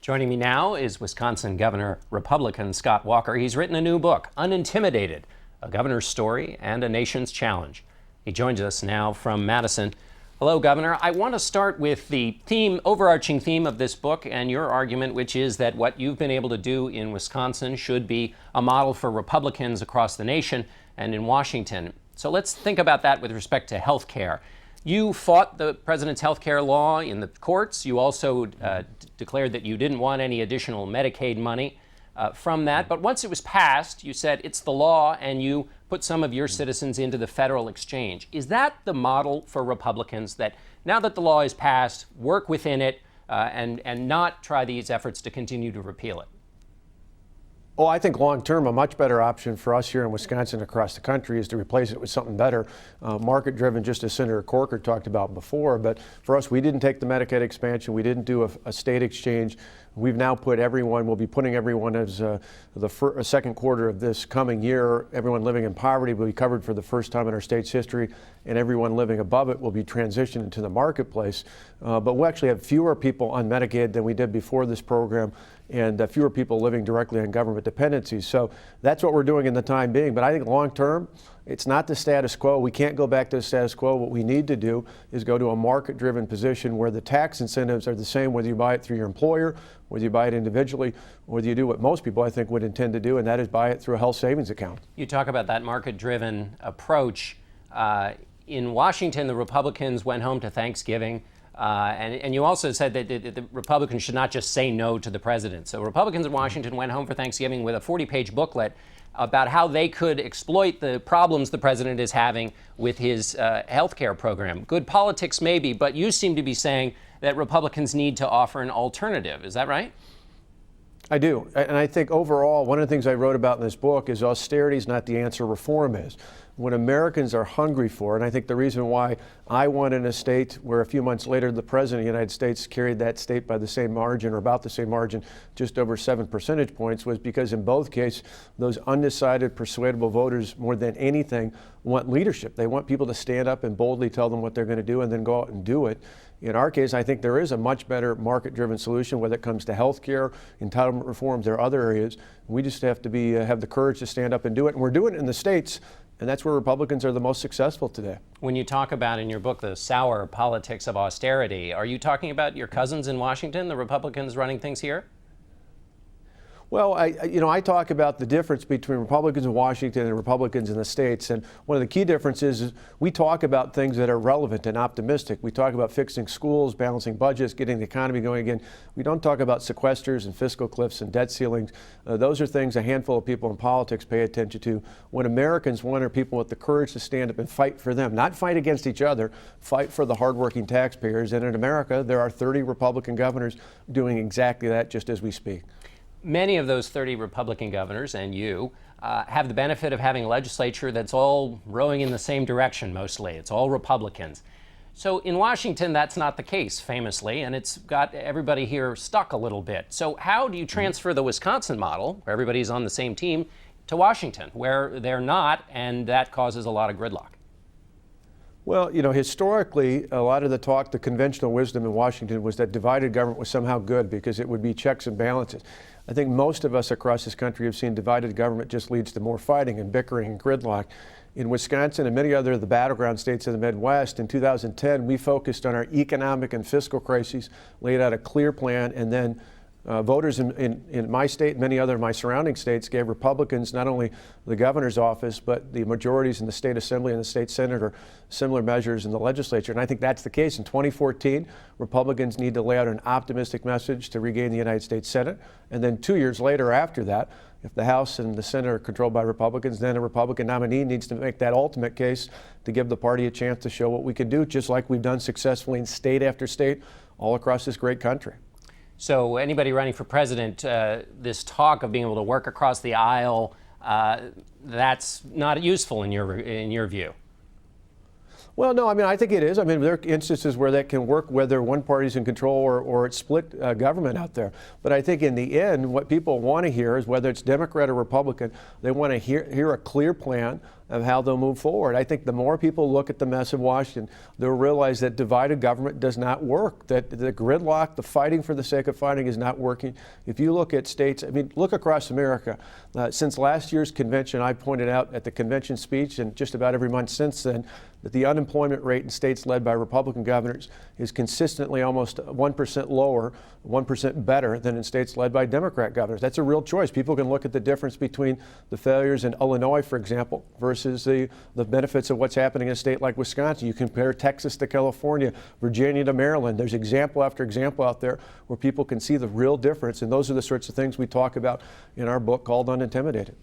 Joining me now is Wisconsin Governor Republican Scott Walker. He's written a new book, Unintimidated, A Governor's Story and a Nation's Challenge. He joins us now from Madison. Hello, Governor. I want to start with the overarching theme of this book and your argument, which is that what you've been able to do in Wisconsin should be a model for Republicans across the nation and in Washington. So let's think about that with respect to health care. You fought the president's health care law in the courts. You also declared that you didn't want any additional Medicaid money from that. But once it was passed, you said it's the law, and you put some of your citizens into the federal exchange. Is that the model for Republicans, that now that the law is passed, work within it and not try these efforts to continue to repeal it? Oh, I think long-term, a much better option for us here in Wisconsin across the country is to replace it with something better, market-driven, just as Senator Corker talked about before. But for us, we didn't take the Medicaid expansion. We didn't do a state exchange. We've now put everyone, we'll be putting everyone as the second quarter of this coming year, everyone living in poverty will be covered for the first time in our state's history, and everyone living above it will be transitioned into the marketplace. But we'll actually have fewer people on Medicaid than we did before this program, and fewer people living directly on government dependencies. So that's what we're doing in the time being. But I think long term, it's not the status quo. We can't go back to the status quo. What we need to do is go to a market-driven position where the tax incentives are the same whether you buy it through your employer, whether you buy it individually, or whether you do what most people, I think, would intend to do, and that is buy it through a health savings account. You talk about that market-driven approach. In Washington, the Republicans went home to Thanksgiving. And you also said that the Republicans should not just say no to the president. So Republicans in Washington went home for Thanksgiving with a 40-page booklet about how they could exploit the problems the president is having with his health care program. Good politics maybe, but you seem to be saying that Republicans need to offer an alternative. Is that right? I do. And I think overall, one of the things I wrote about in this book is austerity is not the answer, reform is. What Americans are hungry for, and I think the reason why I won in a state where a few months later the President of the United States carried that state by the same margin, or about the same margin, just over 7 percentage points, was because in both cases, those undecided, persuadable voters, more than anything, want leadership. They want people to stand up and boldly tell them what they're going to do and then go out and do it. In our case, I think there is a much better market-driven solution, whether it comes to health care, entitlement reforms, or other areas. We just have to have the courage to stand up and do it. And we're doing it in the states, and that's where Republicans are the most successful today. When you talk about in your book the sour politics of austerity, are you talking about your cousins in Washington, the Republicans running things here? Well, I talk about the difference between Republicans in Washington and Republicans in the states. And one of the key differences is we talk about things that are relevant and optimistic. We talk about fixing schools, balancing budgets, getting the economy going again. We don't talk about sequesters and fiscal cliffs and debt ceilings. Those are things a handful of people in politics pay attention to. What Americans want are people with the courage to stand up and fight for them, not fight against each other, fight for the hardworking taxpayers. And in America, there are 30 Republican governors doing exactly that just as we speak. Many of those 30 Republican governors, and you, have the benefit of having a legislature that's all rowing in the same direction mostly. It's all Republicans. So in Washington, that's not the case, famously, and it's got everybody here stuck a little bit. So how do you transfer the Wisconsin model, where everybody's on the same team, to Washington, where they're not, and that causes a lot of gridlock? Well, historically, a lot of the talk, the conventional wisdom in Washington was that divided government was somehow good because it would be checks and balances. I think most of us across this country have seen divided government just leads to more fighting and bickering and gridlock. In Wisconsin and many other of the battleground states of the Midwest, in 2010, we focused on our economic and fiscal crises, laid out a clear plan, and then voters in my state and many other of my surrounding states gave Republicans not only the governor's office, but the majorities in the state assembly and the state senate, or similar measures in the legislature. And I think that's the case. In 2014, Republicans need to lay out an optimistic message to regain the United States Senate. And then 2 years later after that, if the House and the Senate are controlled by Republicans, then a Republican nominee needs to make that ultimate case to give the party a chance to show what we can do, just like we've done successfully in state after state all across this great country. So anybody running for president, this talk of being able to work across the aisle, that's not useful in your view? Well, no, I think it is. There are instances where that can work, whether one party's in control or it's split government out there. But I think in the end, what people want to hear is, whether it's Democrat or Republican, they want to hear a clear plan of how they'll move forward. I think the more people look at the mess of Washington, they'll realize that divided government does not work, that the gridlock, the fighting for the sake of fighting is not working. If you look at states, I mean, look across America. Since last year's convention, I pointed out at the convention speech and just about every month since then that the unemployment rate in states led by Republican governors is consistently almost 1% lower, 1% better than in states led by Democrat governors. That's a real choice. People can look at the difference between the failures in Illinois, for example, versus the benefits of what's happening in a state like Wisconsin. You compare Texas to California, Virginia to Maryland. There's example after example out there where people can see the real difference, and those are the sorts of things we talk about in our book called Unintimidated.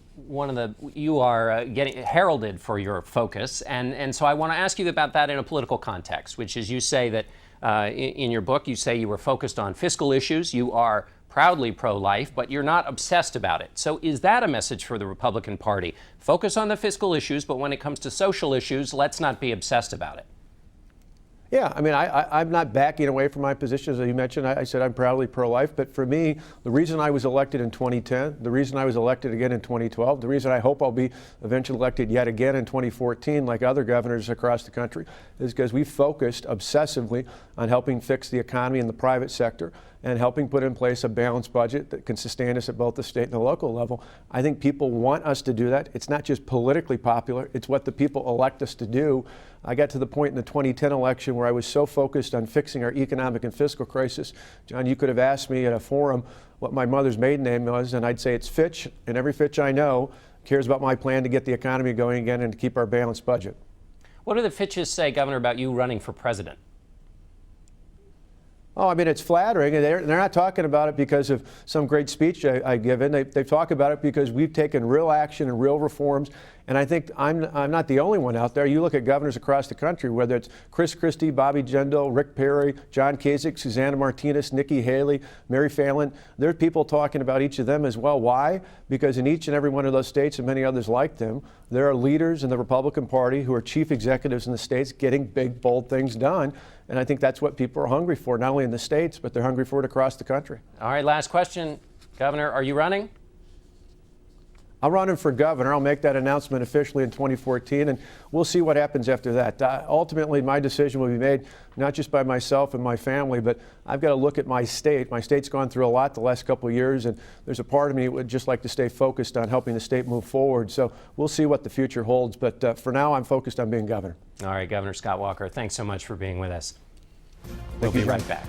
You are getting heralded for your focus, and so I want to ask you about that in a political context, which is you say that in your book, you say you were focused on fiscal issues. You are proudly pro-life, but you're not obsessed about it. So is that a message for the Republican Party? Focus on the fiscal issues, but when it comes to social issues, let's not be obsessed about it. Yeah, I mean, I'm not backing away from my position. As you mentioned, I said I'm proudly pro-life. But for me, the reason I was elected in 2010, the reason I was elected again in 2012, the reason I hope I'll be eventually elected yet again in 2014, like other governors across the country, is because we focused obsessively on helping fix the economy in the private sector and helping put in place a balanced budget that can sustain us at both the state and the local level. I think people want us to do that. It's not just politically popular, it's what the people elect us to do. I got to the point in the 2010 election where I was so focused on fixing our economic and fiscal crisis. John, you could have asked me at a forum what my mother's maiden name was, and I'd say it's Fitch, and every Fitch I know cares about my plan to get the economy going again and to keep our balanced budget. What do the Fitches say, Governor, about you running for president? Oh, I mean, it's flattering, and they're not talking about it because of some great speech I give in. They talk about it because we've taken real action and real reforms, and I think I'm not the only one out there. You look at governors across the country, whether it's Chris Christie, Bobby Jindal, Rick Perry, John Kasich, Susanna Martinez, Nikki Haley, Mary Fallin. There are people talking about each of them as well. Why? Because in each and every one of those states and many others like them, there are leaders in the Republican Party who are chief executives in the states getting big, bold things done. And I think that's what people are hungry for, not only in the states, but they're hungry for it across the country. All right, last question. Governor, are you running? I'm running for governor. I'll make that announcement officially in 2014, and we'll see what happens after that. Ultimately, my decision will be made not just by myself and my family, but I've got to look at my state. My state's gone through a lot the last couple of years, and there's a part of me that would just like to stay focused on helping the state move forward. So we'll see what the future holds, but for now, I'm focused on being governor. All right, Governor Scott Walker, thanks so much for being with us. We'll Thank you, be right back.